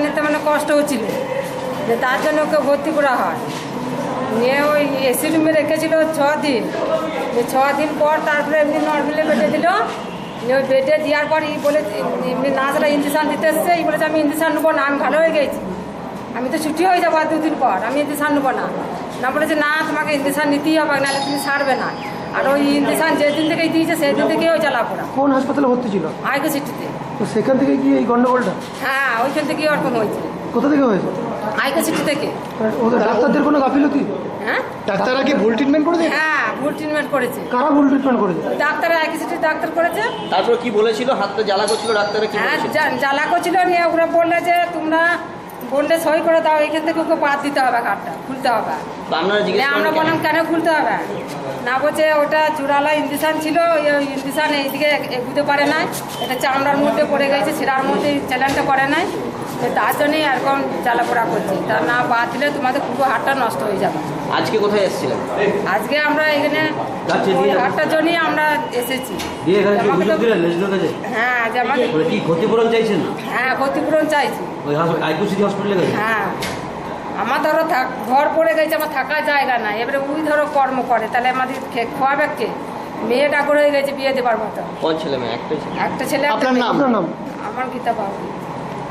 নিতে মানে কষ্ট হচ্ছিল, যে তার জন্য ওকে ভর্তি করা হয়। নিয়ে ওই এসি রুমে রেখেছিল 6 দিন, যে 6 দিন পর তারপরে এমনি নর্মালে বেডে দিল। ওই বেডে দেওয়ার পর বলে এমনি নার্সরা ইঞ্জেকশন দিতে এসছে, বলেছে আমি ইঞ্জেকশন নেবো না, আমি ভালো হয়ে গেছি, আমি তো ছুটি হয়ে যাবো আর 2 দিন পর, আমি ইঞ্জেকশন নেবো না। না বলেছে না তোমাকে ইঞ্জেকশন নিতেই হবে, নাহলে তুমি ছাড়বে না। আর ওই ইঞ্জেকশন যেদিন থেকেই দিয়েছে সেই দিন থেকেই ওই জ্বালাপোড়া। কোন হাসপাতালে ভর্তি ছিল? আইকো সিটিতে। তো সেখান থেকে কি এই গন্ডগোলটা? হ্যাঁ, ওইখান থেকেই ওরকম হয়েছে। কোথা থেকে হয়েছে? আইকো সিটি থেকে। ওদের ডাক্তারদের কোনো গাফিলতি? হ্যাঁ ডাক্তাররা কি ভুল ট্রিটমেন্ট করেছে? হ্যাঁ, ভুল ট্রিটমেন্ট করেছে। কারা ভুল ট্রিটমেন্ট করেছে? ডাক্তার আইকো সিটির ডাক্তার করেছে। তারপর কি বলেছিল? হাতটা জ্বালা করছিল, ডাক্তারে কি হ্যাঁ, বলেছিল? জ্বালা করছিল। নিয়ে ওরা বললে যে তোমরা বললে সই করে দাও, এখান থেকে ওকে বাদ দিতে হবে, কার্ডটা খুলতে হবে। তো আপনারা জিজ্ঞেস নিয়ে আমরা করেন বললাম কেন খুলতে হবে? না বলছে ওটা জোড়ালা ইঞ্জেকশন ছিল, ওই ইঞ্জেকশন এইদিকে এগুতে পারে নাই, এটা চামড়ার মধ্যে পড়ে গেছে, শিরার মধ্যে চ্যালেঞ্জটা করে নাই, তো তার জন্যই এরকম জ্বালাপোড়া করছি। তা না বাদ দিলে তোমাদের পুরো হাড়টা নষ্ট হয়ে যাবে। আজকে কোথায় এসেছিলেন? আজকে আমরা এখানে ওই হাড়টার জন্যই আমরা এসেছি। হ্যাঁ, যে আমাদের কি ক্ষতিপূরণ চাইছেন? হ্যাঁ ক্ষতিপূরণ চাইছি। ওই আইকো সিটি হসপিটালে গেছে? হ্যাঁ, আমার ধরো ঘর পড়ে গেছে, আমার থাকার জায়গা নাই, এবারে ওই ধরো কর্ম করে, তাহলে আমাদের খোয়াবে কে? মেয়েটা করে হয়ে গেছে বিয়ে দেবার মতো। কোন ছেলে মেয়ে? একটাই ছেলে। একটা ছেলে। আপনার নাম? আপনার নাম? আমার গীতা বাবু।